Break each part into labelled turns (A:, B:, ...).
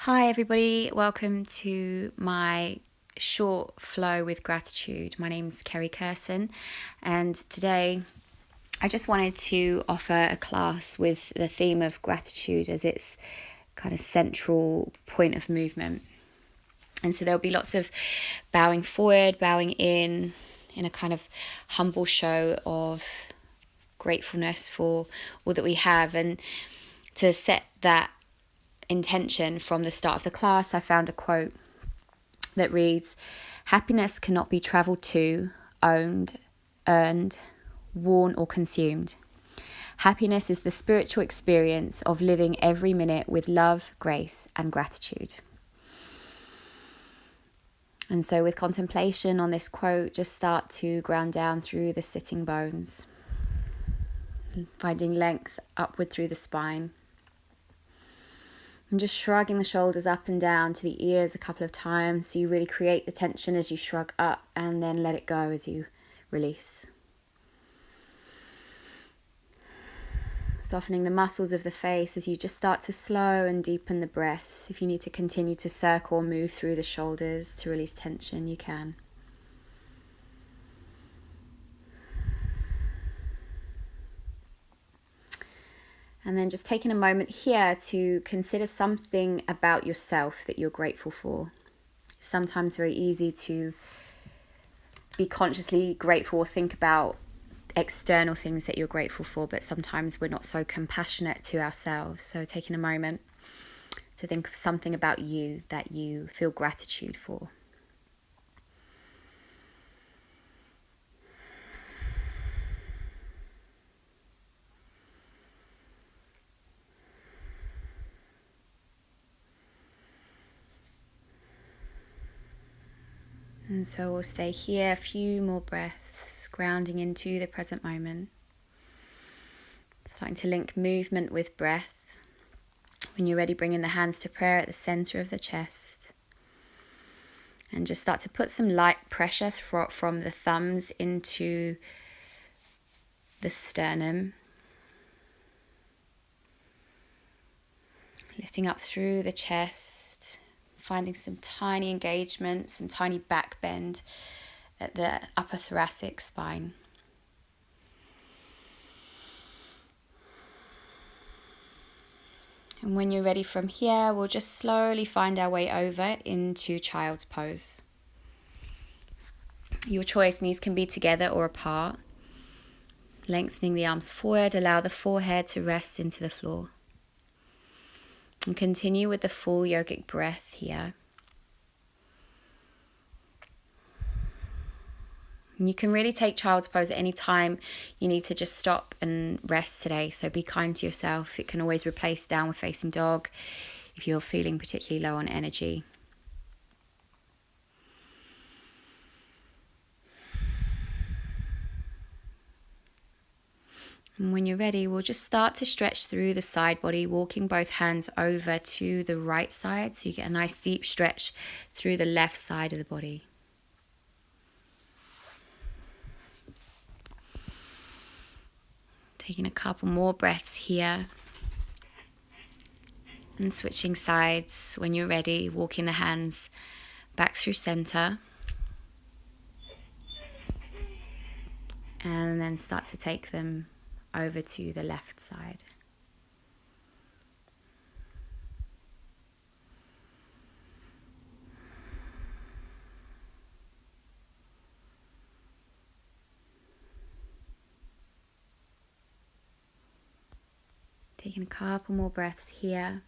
A: Hi everybody, welcome to my short flow with gratitude. My name's Kerry Curson, and today I just wanted to offer a class with the theme of gratitude as its kind of central point of movement. And so there'll be lots of bowing forward, bowing in a kind of humble show of gratefulness for all that we have. And to set that intention from the start of the class, I found a quote that reads, "Happiness cannot be travelled to, owned, earned, worn or consumed. Happiness is the spiritual experience of living every minute with love, grace and gratitude." And so with contemplation on this quote, just start to ground down through the sitting bones, finding length upward through the spine. And just shrugging the shoulders up and down to the ears a couple of times so you really create the tension as you shrug up and then let it go as you release. Softening the muscles of the face as you just start to slow and deepen the breath. If you need to continue to circle or move through the shoulders to release tension, you can. And then just taking a moment here to consider something about yourself that you're grateful for. It's sometimes very easy to be consciously grateful or think about external things that you're grateful for, but sometimes we're not so compassionate to ourselves. So taking a moment to think of something about you that you feel gratitude for. And so we'll stay here a few more breaths, grounding into the present moment. Starting to link movement with breath. When you're ready, bring in the hands to prayer at the center of the chest. And just start to put some light pressure from the thumbs into the sternum. Lifting up through the chest. Finding some tiny engagement, some tiny back bend at the upper thoracic spine. And when you're ready from here, we'll just slowly find our way over into child's pose. Your choice, knees can be together or apart. Lengthening the arms forward, allow the forehead to rest into the floor. And continue with the full yogic breath here. And you can really take child's pose at any time you need to just stop and rest today. So be kind to yourself. It can always replace downward facing dog if you're feeling particularly low on energy. And when you're ready, we'll just start to stretch through the side body, walking both hands over to the right side. So you get a nice deep stretch through the left side of the body. Taking a couple more breaths here. And switching sides when you're ready, walking the hands back through center. And then start to take them over to the left side. Taking a couple more breaths here.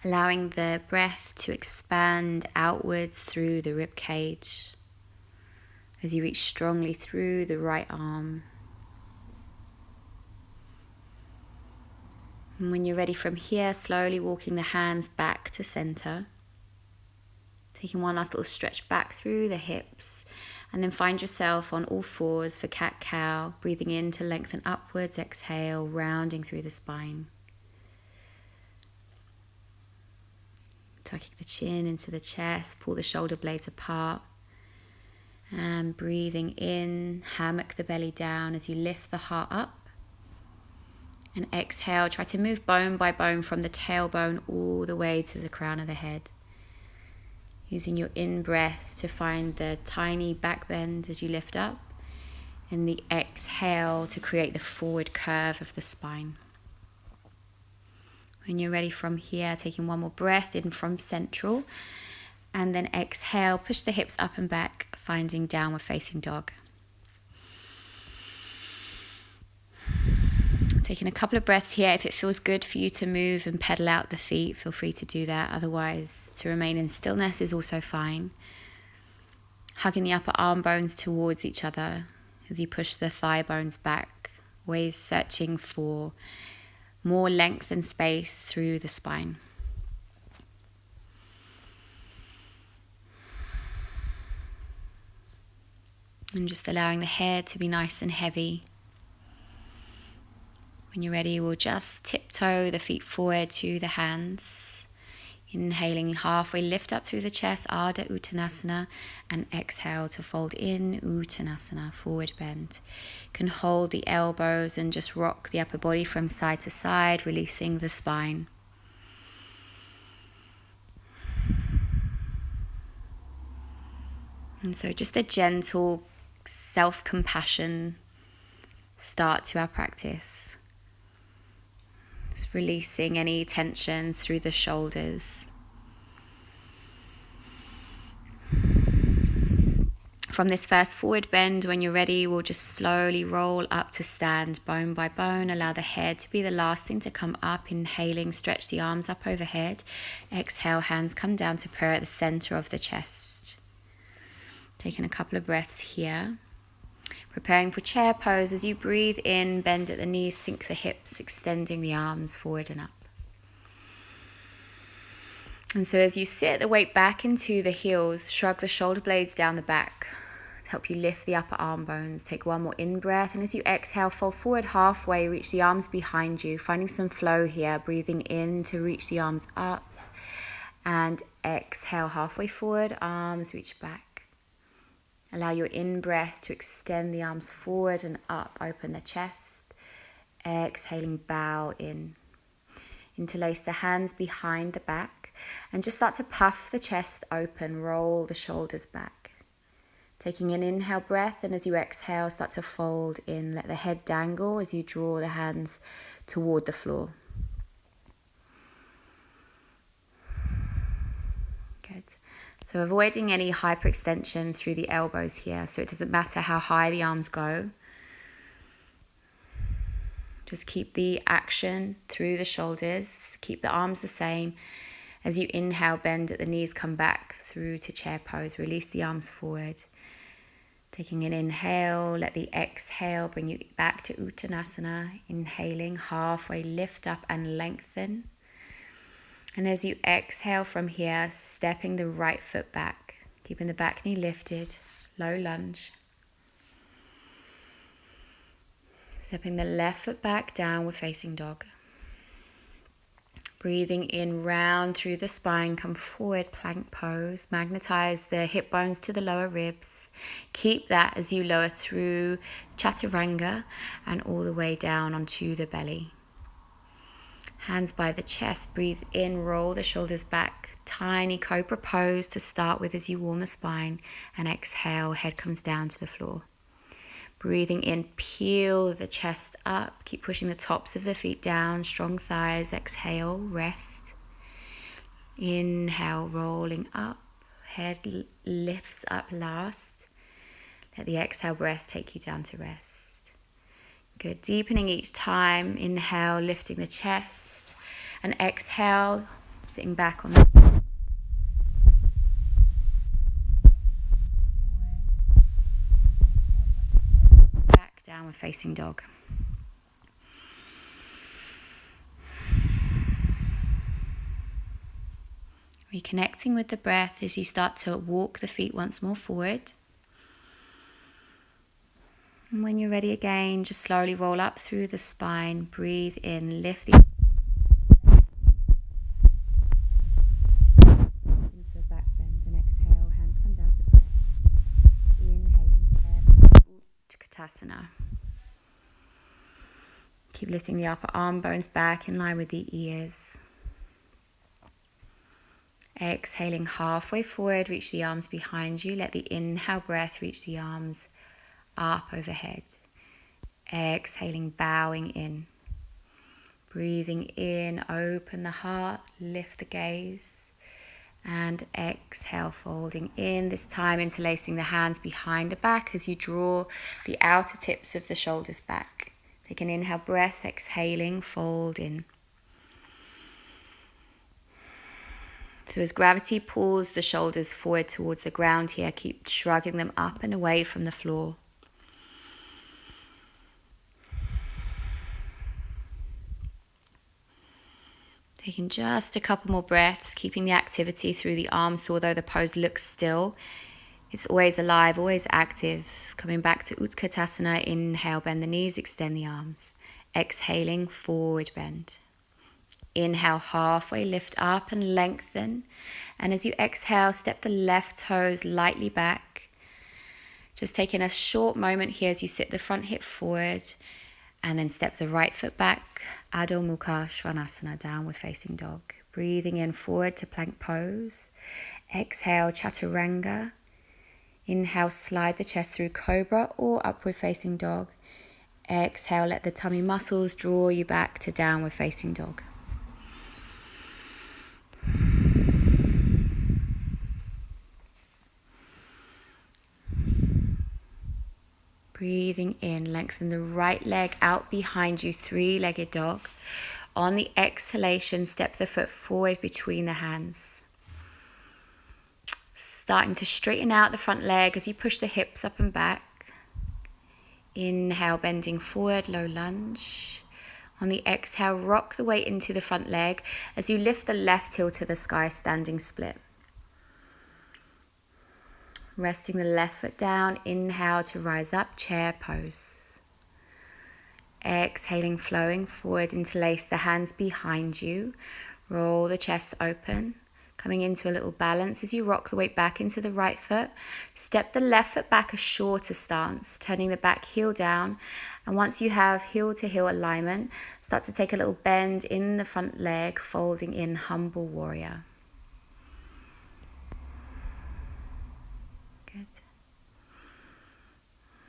A: Allowing the breath to expand outwards through the rib cage as you reach strongly through the right arm. And when you're ready from here, slowly walking the hands back to center. Taking one last little stretch back through the hips, and then find yourself on all fours for cat-cow, breathing in to lengthen upwards, exhale, rounding through the spine. Tucking the chin into the chest, pull the shoulder blades apart, And breathing in, hammock the belly down as you lift the heart up. And exhale, try to move bone by bone from the tailbone all the way to the crown of the head. Using your in-breath to find the tiny back bend as you lift up. And the exhale to create the forward curve of the spine. When you're ready from here, taking one more breath in from central. And then exhale, push the hips up and back, finding downward facing dog. Taking a couple of breaths here. If it feels good for you to move and pedal out the feet, feel free to do that. Otherwise, to remain in stillness is also fine. Hugging the upper arm bones towards each other as you push the thigh bones back, always searching for more length and space through the spine. And just allowing the head to be nice and heavy. When you're ready, we'll just tiptoe the feet forward to the hands. Inhaling halfway, lift up through the chest, Ardha Uttanasana, and exhale to fold in, Uttanasana, forward bend. You can hold the elbows and just rock the upper body from side to side, releasing the spine. And so just a gentle self-compassion start to our practice. Just releasing any tensions through the shoulders. From this first forward bend, when you're ready, we'll just slowly roll up to stand bone by bone. Allow the head to be the last thing to come up. Inhaling, stretch the arms up overhead. Exhale, hands come down to prayer at the center of the chest. Taking a couple of breaths here. Preparing for chair pose. As you breathe in, bend at the knees, sink the hips, extending the arms forward and up. And so as you sit the weight back into the heels, shrug the shoulder blades down the back to help you lift the upper arm bones. Take one more in-breath, and as you exhale, fold forward halfway, reach the arms behind you, finding some flow here. Breathing in to reach the arms up, and exhale halfway forward, arms reach back. Allow your in-breath to extend the arms forward and up, open the chest. Exhaling, bow in. Interlace the hands behind the back and just start to puff the chest open, roll the shoulders back. Taking an inhale breath, and as you exhale, start to fold in. Let the head dangle as you draw the hands toward the floor. Good. So avoiding any hyperextension through the elbows here, so it doesn't matter how high the arms go. Just keep the action through the shoulders, keep the arms the same. As you inhale, bend at the knees, come back through to chair pose, release the arms forward. Taking an inhale, let the exhale bring you back to Uttanasana. Inhaling, halfway lift up and lengthen. And as you exhale from here, stepping the right foot back, keeping the back knee lifted, low lunge. Stepping the left foot back, downward facing dog. Breathing in, round through the spine, come forward, plank pose. Magnetize the hip bones to the lower ribs. Keep that as you lower through chaturanga and all the way down onto the belly. Hands by the chest, breathe in, roll the shoulders back. Tiny cobra pose to start with as you warm the spine. And exhale, head comes down to the floor. Breathing in, peel the chest up. Keep pushing the tops of the feet down, strong thighs. Exhale, rest. Inhale, rolling up. Head lifts up last. Let the exhale breath take you down to rest. Good, deepening each time. Inhale, lifting the chest, and exhale, sitting back on the back, downward facing dog. Reconnecting with the breath as you start to walk the feet once more forward. And when you're ready again, just slowly roll up through the spine. Breathe in, lift the into a back bend, and exhale, hands come down to press. Inhale, Utkatasana. Keep lifting the upper arm bones back in line with the ears. Exhaling halfway forward, reach the arms behind you. Let the inhale breath reach the arms up overhead. Exhaling, bowing in. Breathing in, open the heart, lift the gaze. And exhale, folding in, this time interlacing the hands behind the back as you draw the outer tips of the shoulders back. Take an inhale breath, exhaling, fold in. So as gravity pulls the shoulders forward towards the ground here, keep shrugging them up and away from the floor. Taking just a couple more breaths, keeping the activity through the arms. So although the pose looks still, it's always alive, always active. Coming back to Utkatasana, inhale, bend the knees, extend the arms. Exhaling, forward bend. Inhale, halfway lift up and lengthen. And as you exhale, step the left toes lightly back. Just taking a short moment here as you sit the front hip forward. And then step the right foot back. Adho Mukha Svanasana, downward facing dog. Breathing in forward to plank pose. Exhale, Chaturanga. Inhale, slide the chest through cobra or upward facing dog. Exhale, let the tummy muscles draw you back to downward facing dog. Breathing in, lengthen the right leg out behind you, three-legged dog. On the exhalation, step the foot forward between the hands. Starting to straighten out the front leg as you push the hips up and back. Inhale, bending forward, low lunge. On the exhale, rock the weight into the front leg as you lift the left heel to the sky, standing split. Resting the left foot down, inhale to rise up, chair pose. Exhaling, flowing forward, interlace the hands behind you. Roll the chest open, coming into a little balance as you rock the weight back into the right foot. Step the left foot back, a shorter stance, turning the back heel down. And once you have heel to heel alignment, start to take a little bend in the front leg, folding in humble warrior. Good.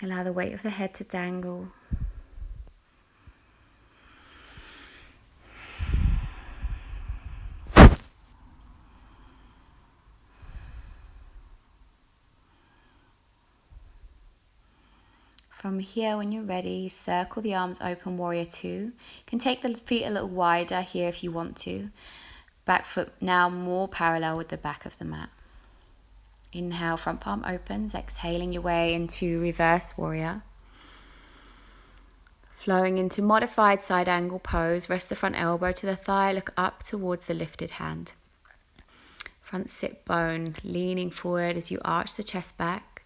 A: Allow the weight of the head to dangle. From here, when you're ready, circle the arms open, warrior two. You can take the feet a little wider here if you want to. Back foot now more parallel with the back of the mat. Inhale, front palm opens, exhaling your way into reverse warrior. Flowing into modified side angle pose, rest the front elbow to the thigh, look up towards the lifted hand. Front sit bone, leaning forward as you arch the chest back,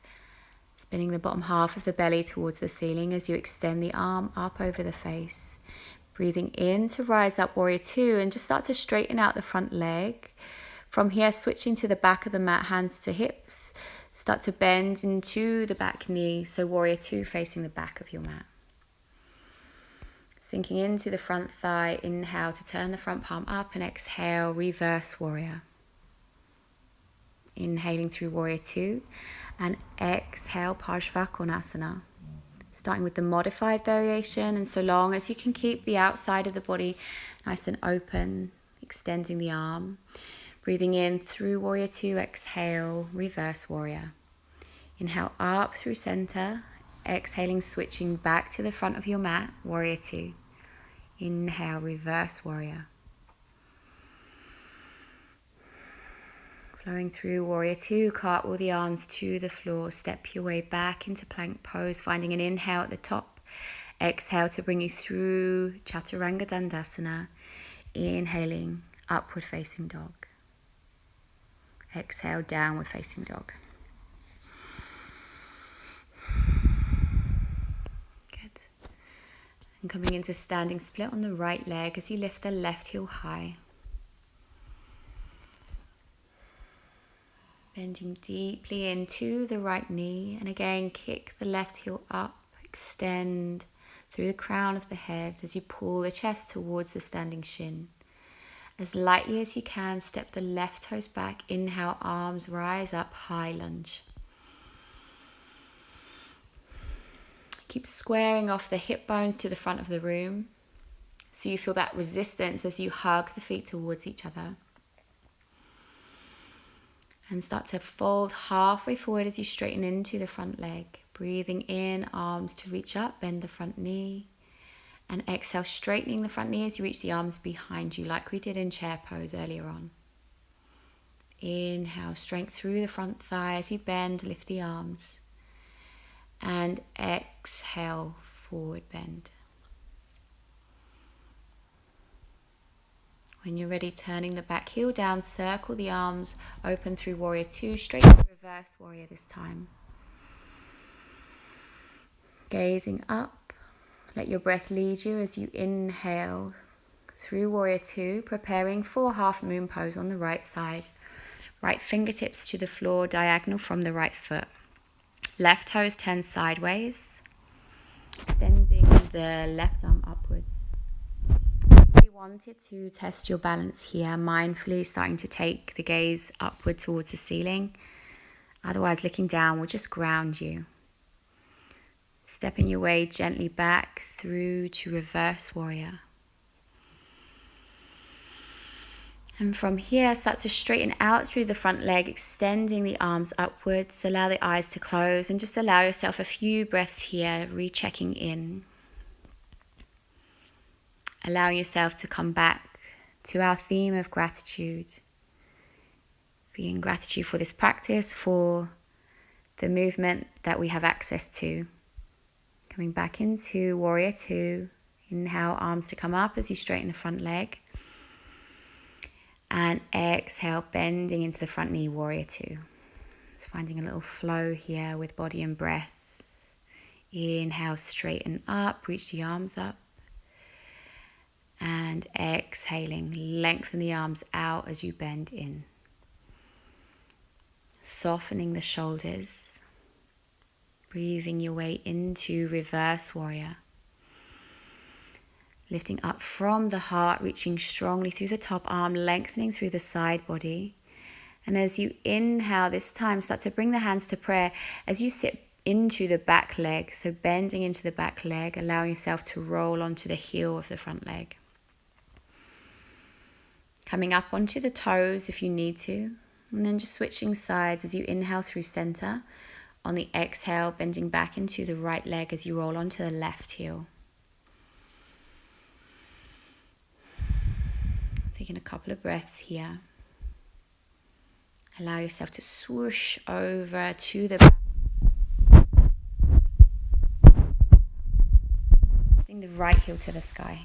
A: spinning the bottom half of the belly towards the ceiling as you extend the arm up over the face. Breathing in to rise up, warrior two, and just start to straighten out the front leg. From here, switching to the back of the mat, hands to hips. Start to bend into the back knee, so warrior two facing the back of your mat. Sinking into the front thigh, inhale to turn the front palm up and exhale, reverse warrior. Inhaling through warrior two and exhale, Parshvakonasana. Starting with the modified variation, and so long as you can keep the outside of the body nice and open, extending the arm. Breathing in through warrior two, exhale, reverse warrior. Inhale up through center, exhaling, switching back to the front of your mat, warrior two. Inhale, reverse warrior. Flowing through warrior two, cartwheel the arms to the floor, step your way back into plank pose, finding an inhale at the top. Exhale to bring you through Chaturanga Dandasana. Inhaling, upward facing dog. Exhale, downward facing dog. Good. And coming into standing split on the right leg as you lift the left heel high. Bending deeply into the right knee, and again kick the left heel up, extend through the crown of the head as you pull the chest towards the standing shin. As lightly as you can, step the left toes back. Inhale, arms rise up, high lunge. Keep squaring off the hip bones to the front of the room so you feel that resistance as you hug the feet towards each other. And start to fold halfway forward as you straighten into the front leg. Breathing in, arms to reach up, bend the front knee. And exhale, straightening the front knee as you reach the arms behind you, like we did in chair pose earlier on. Inhale, strength through the front thigh as you bend, lift the arms. And exhale, forward bend. When you're ready, turning the back heel down, circle the arms open through warrior two, straight to reverse warrior this time. Gazing up, let your breath lead you as you inhale through warrior two, preparing for half moon pose on the right side. Right fingertips to the floor, diagonal from the right foot. Left toes turn sideways, extending the left arm upwards. If you wanted to test your balance here, mindfully starting to take the gaze upward towards the ceiling. Otherwise, looking down will just ground you. Stepping your way gently back through to reverse warrior. And from here, start to straighten out through the front leg, extending the arms upwards. Allow the eyes to close and just allow yourself a few breaths here, rechecking in. Allowing yourself to come back to our theme of gratitude. Being gratitude for this practice, for the movement that we have access to. Coming back into warrior two. Inhale, arms to come up as you straighten the front leg. And exhale, bending into the front knee, warrior two. Just finding a little flow here with body and breath. Inhale, straighten up, reach the arms up. And exhaling, lengthen the arms out as you bend in. Softening the shoulders. Breathing your way into reverse warrior. Lifting up from the heart, reaching strongly through the top arm, lengthening through the side body. And as you inhale this time, start to bring the hands to prayer as you sit into the back leg. So bending into the back leg, allowing yourself to roll onto the heel of the front leg. Coming up onto the toes if you need to. And then just switching sides as you inhale through center. On the exhale, bending back into the right leg as you roll onto the left heel. Taking a couple of breaths here. Allow yourself to swoosh over to the back. Lifting the right heel to the sky.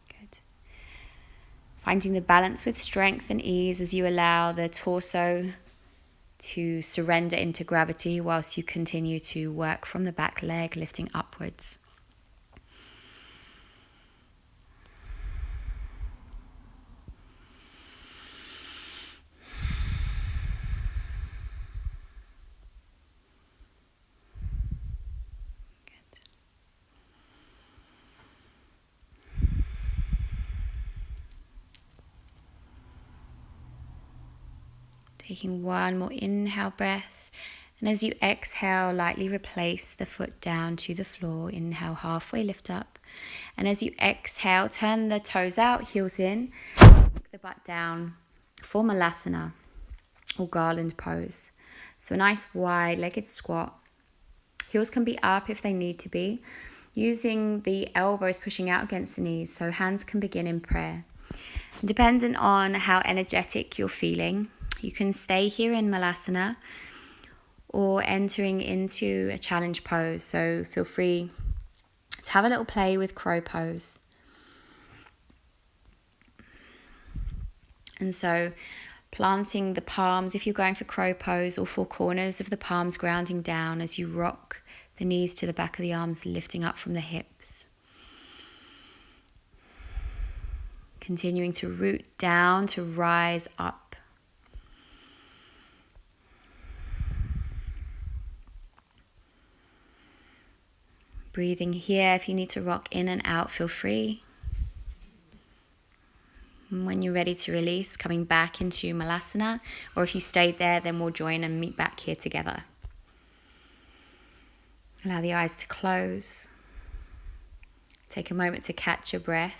A: Good. Finding the balance with strength and ease as you allow the torso to surrender into gravity whilst you continue to work from the back leg, lifting upwards. Good. Taking one more inhale breath, and as you exhale, lightly replace the foot down to the floor. Inhale, halfway lift up, and as you exhale, turn the toes out, heels in, kick the butt down for malasana or garland pose. So a nice wide-legged squat. Heels can be up if they need to be, using the elbows pushing out against the knees, so hands can begin in prayer. Dependent on how energetic you're feeling, you can stay here in malasana or entering into a challenge pose. So feel free to have a little play with crow pose. And so planting the palms, if you're going for crow pose, or four corners of the palms grounding down as you rock the knees to the back of the arms, lifting up from the hips. Continuing to root down to rise up. Breathing here. If you need to rock in and out, feel free. And when you're ready to release, coming back into Malasana, or if you stayed there, then we'll join and meet back here together. Allow the eyes to close. Take a moment to catch your breath.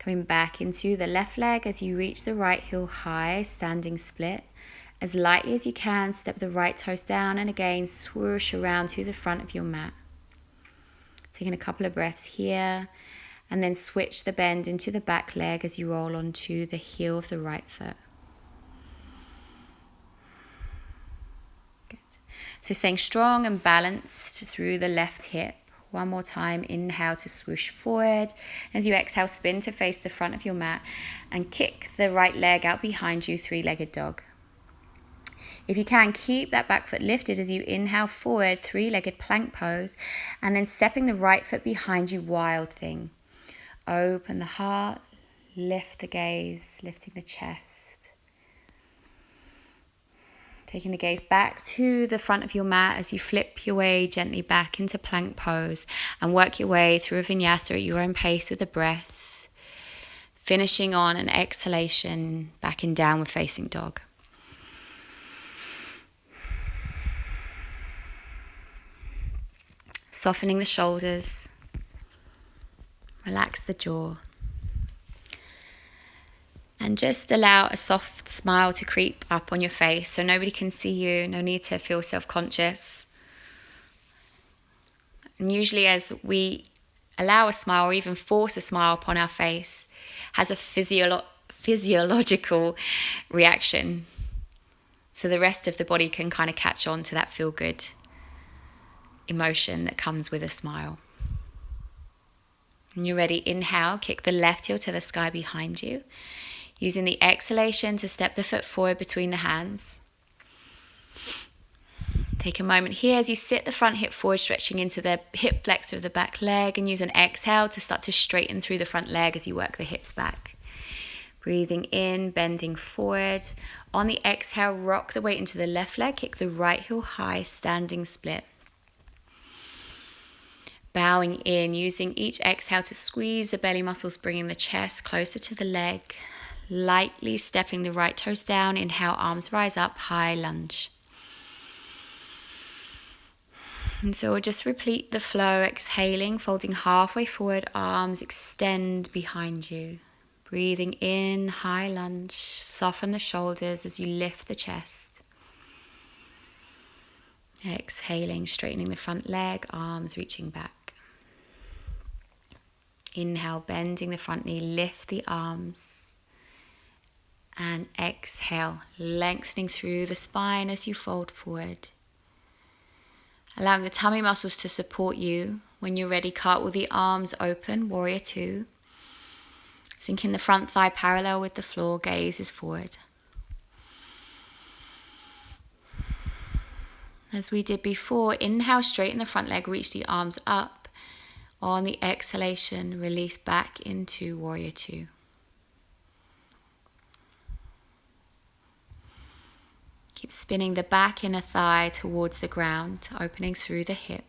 A: Coming back into the left leg as you reach the right heel high, standing split. As lightly as you can, step the right toes down and again swoosh around to the front of your mat. Taking a couple of breaths here, and then switch the bend into the back leg as you roll onto the heel of the right foot. Good. So staying strong and balanced through the left hip. One more time, inhale to swoosh forward. As you exhale, spin to face the front of your mat and kick the right leg out behind you, three-legged dog. If you can, keep that back foot lifted as you inhale forward, three-legged plank pose, and then stepping the right foot behind you, wild thing. Open the heart, lift the gaze, lifting the chest. Taking the gaze back to the front of your mat as you flip your way gently back into plank pose and work your way through a vinyasa at your own pace with the breath, finishing on an exhalation back in downward facing dog. Softening the shoulders, relax the jaw. And just allow a soft smile to creep up on your face so nobody can see you. No need to feel self-conscious. And usually as we allow a smile or even force a smile upon our face, has a physiological reaction. So the rest of the body can kind of catch on to that feel-good emotion that comes with a smile. When you're ready, inhale, kick the left heel to the sky behind you. Using the exhalation to step the foot forward between the hands. Take a moment here as you sit the front hip forward, stretching into the hip flexor of the back leg, and use an exhale to start to straighten through the front leg as you work the hips back. Breathing in, bending forward. On the exhale, rock the weight into the left leg, kick the right heel high, standing split. Bowing in, using each exhale to squeeze the belly muscles, bringing the chest closer to the leg. Lightly stepping the right toes down. Inhale, arms rise up, high lunge. And so we'll just repeat the flow, exhaling, folding halfway forward, arms extend behind you. Breathing in, high lunge, soften the shoulders as you lift the chest. Exhaling, straightening the front leg, arms reaching back. Inhale, bending the front knee, lift the arms. And exhale, lengthening through the spine as you fold forward. Allowing the tummy muscles to support you. When you're ready, cartwheel the arms open, warrior two. Sinking the front thigh parallel with the floor, gaze is forward. As we did before, inhale, straighten the front leg, reach the arms up. On the exhalation, release back into warrior two. Keep spinning the back inner thigh towards the ground, opening through the hip.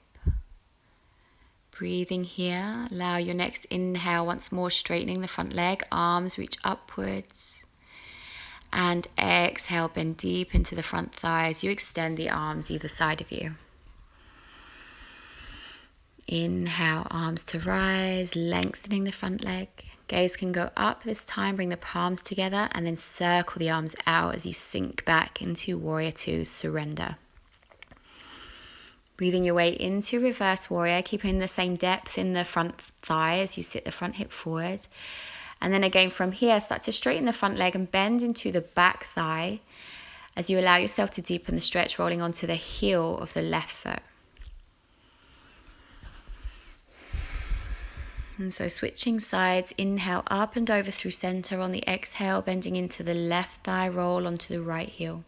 A: Breathing here, allow your next inhale once more, straightening the front leg, arms reach upwards. And exhale, bend deep into the front thigh as you extend the arms either side of you. Inhale, arms to rise, lengthening the front leg. Gaze can go up this time, bring the palms together and then circle the arms out as you sink back into warrior two, surrender. Breathing your way into reverse warrior, keeping the same depth in the front thigh as you sit the front hip forward. And then again from here, start to straighten the front leg and bend into the back thigh as you allow yourself to deepen the stretch, rolling onto the heel of the left foot. And so switching sides, inhale up and over through center. On the exhale, bending into the left thigh, roll onto the right heel.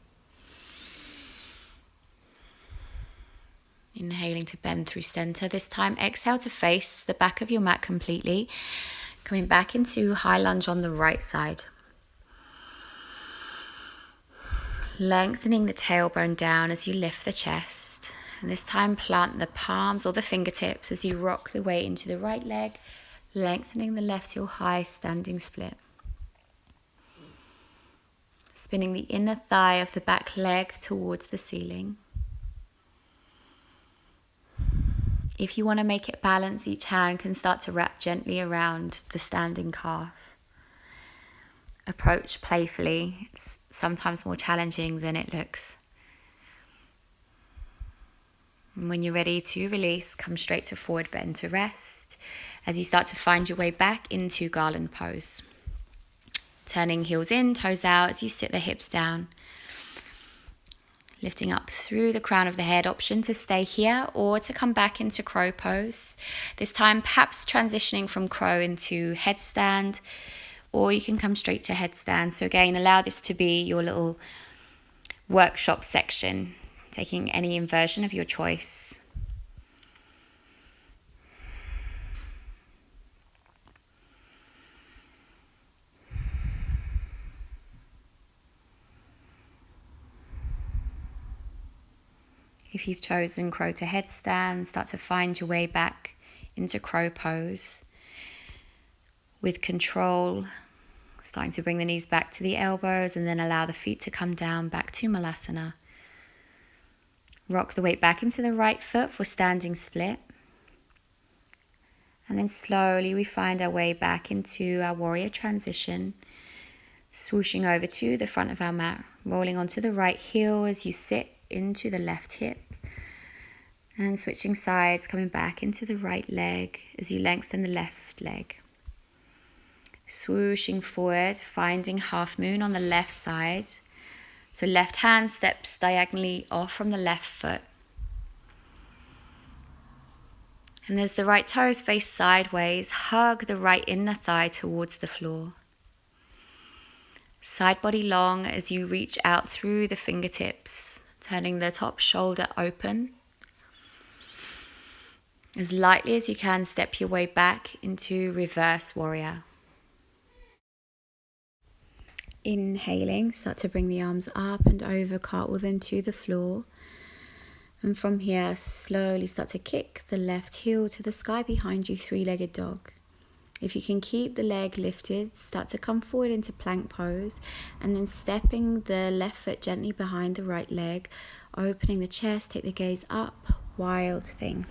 A: Inhaling to bend through center. This time, exhale to face the back of your mat completely. Coming back into high lunge on the right side. Lengthening the tailbone down as you lift the chest. And this time plant the palms or the fingertips as you rock the weight into the right leg, lengthening the left heel high, standing split. Spinning the inner thigh of the back leg towards the ceiling. If you want to make it balance, each hand can start to wrap gently around the standing calf. Approach playfully. It's sometimes more challenging than it looks. And when you're ready to release, come straight to forward bend to rest as you start to find your way back into garland pose. Turning heels in, toes out as you sit the hips down. Lifting up through the crown of the head, option to stay here or to come back into crow pose. This time perhaps transitioning from crow into headstand, or you can come straight to headstand. So again, allow this to be your little workshop section, taking any inversion of your choice. If you've chosen crow to headstand, start to find your way back into crow pose. With control, starting to bring the knees back to the elbows and then allow the feet to come down back to Malasana. Rock the weight back into the right foot for standing split. And then slowly we find our way back into our warrior transition. Swooshing over to the front of our mat, rolling onto the right heel as you sit into the left hip. And switching sides, coming back into the right leg as you lengthen the left leg. Swooshing forward, finding half moon on the left side. So left hand steps diagonally off from the left foot. And as the right toes face sideways, hug the right inner thigh towards the floor. Side body long as you reach out through the fingertips, turning the top shoulder open. As lightly as you can, step your way back into reverse warrior. Inhaling, start to bring the arms up and over, cartwheel them to the floor. And from here, slowly start to kick the left heel to the sky behind you, three-legged dog. If you can keep the leg lifted, start to come forward into plank pose and then stepping the left foot gently behind the right leg, opening the chest, take the gaze up, wild thing.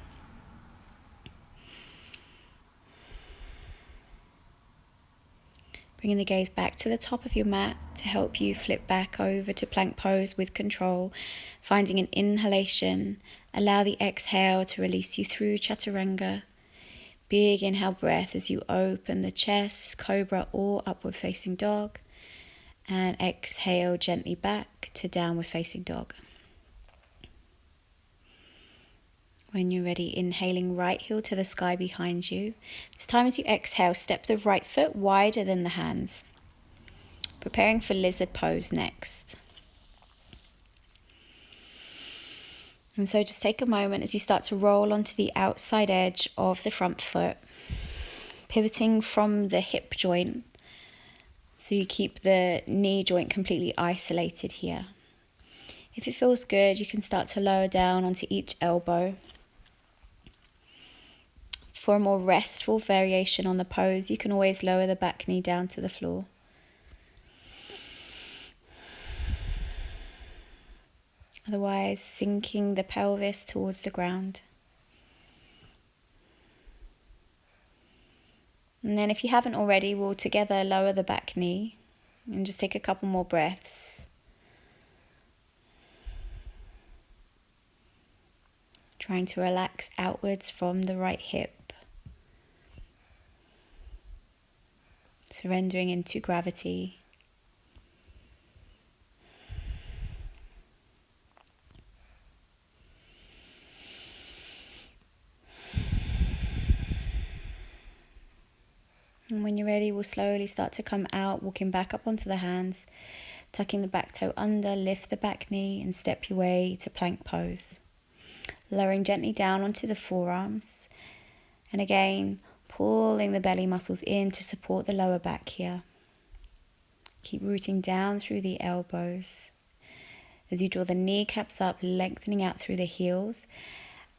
A: Bringing the gaze back to the top of your mat to help you flip back over to plank pose with control. Finding an inhalation, allow the exhale to release you through chaturanga. Big inhale breath as you open the chest, cobra or upward facing dog. And exhale gently back to downward facing dog. When you're ready, inhaling right heel to the sky behind you. This time as you exhale, step the right foot wider than the hands. Preparing for lizard pose next. And so just take a moment as you start to roll onto the outside edge of the front foot, pivoting from the hip joint. So you keep the knee joint completely isolated here. If it feels good, you can start to lower down onto each elbow. For a more restful variation on the pose, you can always lower the back knee down to the floor. Otherwise, sinking the pelvis towards the ground. And then if you haven't already, we'll together lower the back knee and just take a couple more breaths. Trying to relax outwards from the right hip. Surrendering into gravity. And when you're ready, we'll slowly start to come out, walking back up onto the hands, tucking the back toe under, lift the back knee and step your way to plank pose. Lowering gently down onto the forearms. And again, pulling the belly muscles in to support the lower back here. Keep rooting down through the elbows As you draw the kneecaps up, lengthening out through the heels.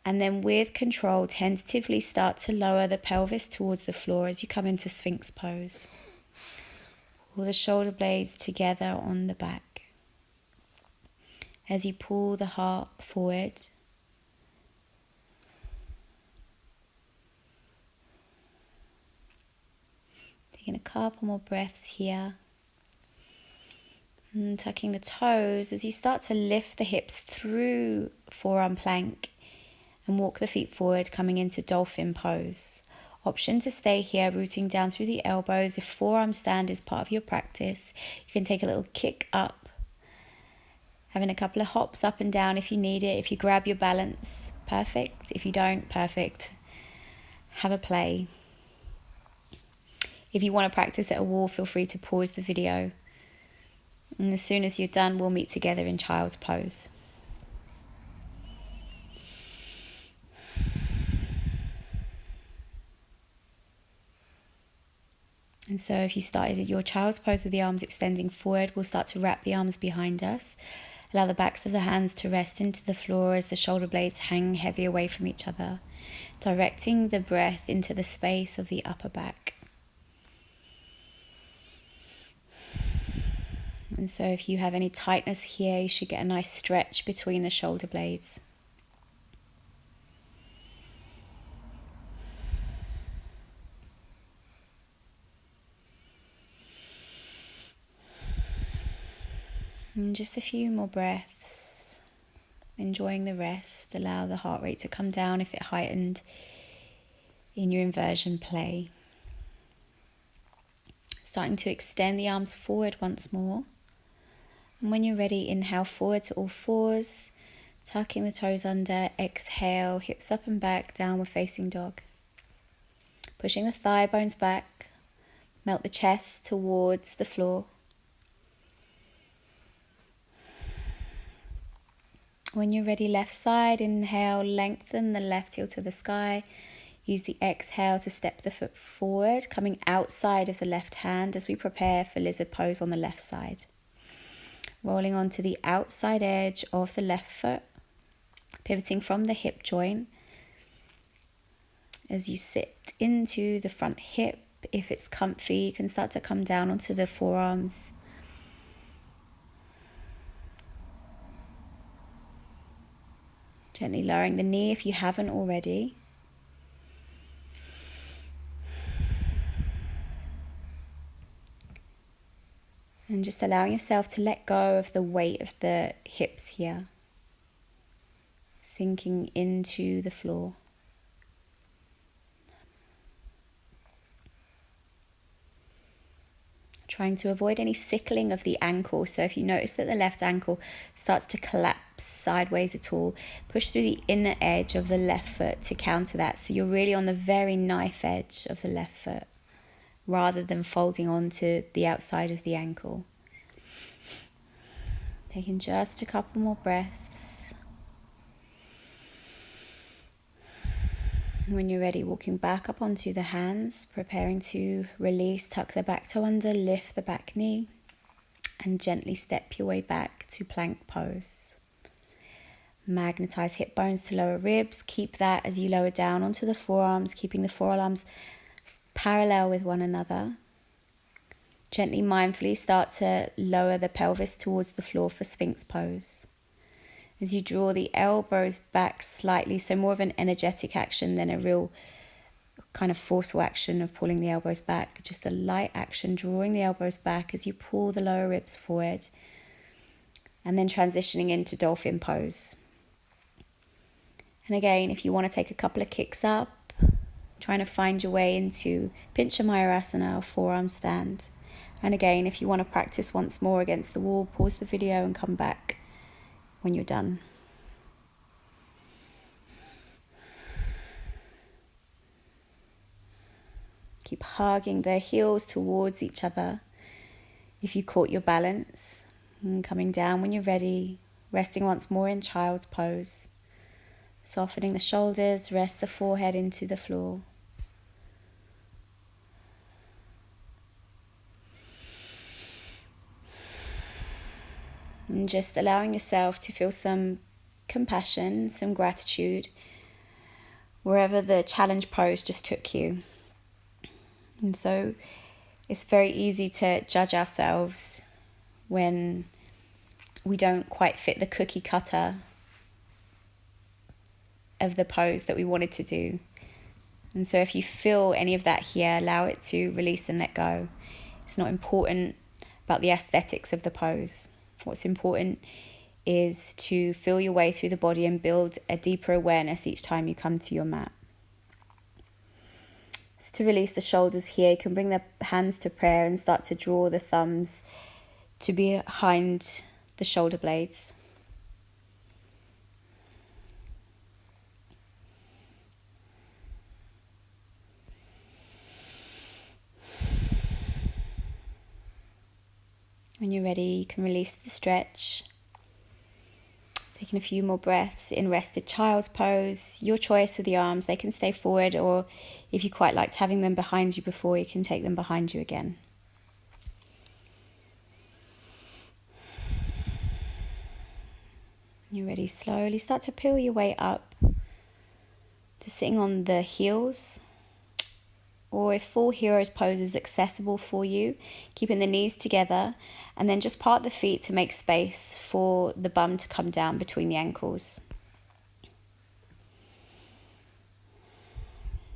A: And then with control, tentatively start to lower the pelvis towards the floor as you come into Sphinx pose. Pull the shoulder blades together on the back. As you pull the heart forward. Taking a couple more breaths here. And tucking the toes as you start to lift the hips through forearm plank and walk the feet forward, coming into dolphin pose. Option to stay here, rooting down through the elbows. If forearm stand is part of your practice, you can take a little kick up, having a couple of hops up and down if you need it. If you grab your balance, perfect. If you don't, perfect. Have a play. If you want to practice at a wall, feel free to pause the video. And as soon as you're done, we'll meet together in child's pose. And so if you started at your child's pose with the arms extending forward, we'll start to wrap the arms behind us. Allow the backs of the hands to rest into the floor as the shoulder blades hang heavy away from each other, directing the breath into the space of the upper back. And so if you have any tightness here, you should get a nice stretch between the shoulder blades. And just a few more breaths, enjoying the rest. Allow the heart rate to come down if it heightened in your inversion play. Starting to extend the arms forward once more. And when you're ready, inhale forward to all fours, tucking the toes under. Exhale, hips up and back, downward facing dog. Pushing the thigh bones back, melt the chest towards the floor. When you're ready, left side, inhale, lengthen the left heel to the sky. Use the exhale to step the foot forward, coming outside of the left hand as we prepare for lizard pose on the left side. Rolling onto the outside edge of the left foot, pivoting from the hip joint. As you sit into the front hip, if it's comfy, you can start to come down onto the forearms. Gently lowering the knee if you haven't already. And just allowing yourself to let go of the weight of the hips here. Sinking into the floor. Trying to avoid any sickling of the ankle. So if you notice that the left ankle starts to collapse sideways at all, push through the inner edge of the left foot to counter that. So you're really on the very knife edge of the left foot, rather than folding onto the outside of the ankle. Taking just a couple more breaths. When you're ready, walking back up onto the hands, preparing to release, tuck the back toe under, lift the back knee, and gently step your way back to plank pose. Magnetize hip bones to lower ribs. Keep that as you lower down onto the forearms, keeping the forearms parallel with one another. Gently, mindfully start to lower the pelvis towards the floor for Sphinx pose. As you draw the elbows back slightly, so more of an energetic action than a real kind of forceful action of pulling the elbows back. Just a light action, drawing the elbows back as you pull the lower ribs forward. And then transitioning into dolphin pose. And again, if you want to take a couple of kicks up, trying to find your way into Pincha Mayurasana or forearm stand. And again, if you want to practice once more against the wall, pause the video and come back when you're done. Keep hugging the heels towards each other if you caught your balance. And coming down when you're ready, resting once more in child's pose. Softening the shoulders, rest the forehead into the floor. And just allowing yourself to feel some compassion, some gratitude, wherever the challenge pose just took you. And so it's very easy to judge ourselves when we don't quite fit the cookie cutter of the pose that we wanted to do. And so if you feel any of that here, allow it to release and let go. It's not important about the aesthetics of the pose. What's important is to feel your way through the body and build a deeper awareness each time you come to your mat. So to release the shoulders here, you can bring the hands to prayer and start to draw the thumbs to behind the shoulder blades. When you're ready, you can release the stretch. Taking a few more breaths in rested child's pose. Your choice with the arms, they can stay forward, or if you quite liked having them behind you before, you can take them behind you again. You're ready, slowly start to peel your way up to sitting on the heels, or if full hero's pose is accessible for you, keeping the knees together, and then just part the feet to make space for the bum to come down between the ankles.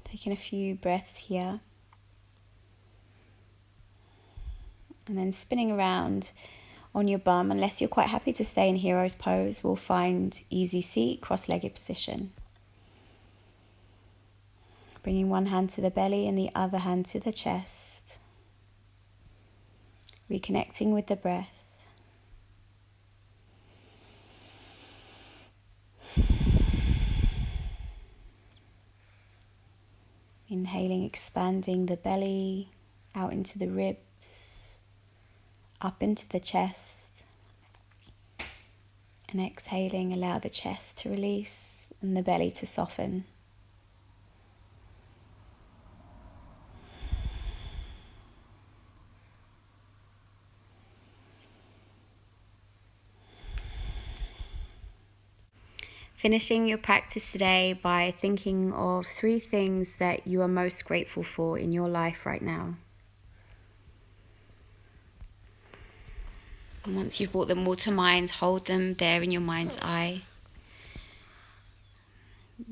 A: Taking a few breaths here. And then spinning around on your bum. Unless you're quite happy to stay in hero's pose, we'll find easy seat, cross-legged position. Bringing one hand to the belly and the other hand to the chest. Reconnecting with the breath. Inhaling, expanding the belly out into the ribs, up into the chest. And exhaling, allow the chest to release and the belly to soften. Finishing your practice today by thinking of 3 things that you are most grateful for in your life right now. And once you've brought them all to mind, hold them there in your mind's eye.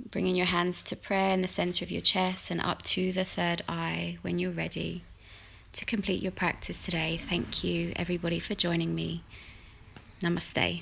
A: Bringing your hands to prayer in the center of your chest and up to the third eye when you're ready to complete your practice today. Thank you, everybody, for joining me. Namaste.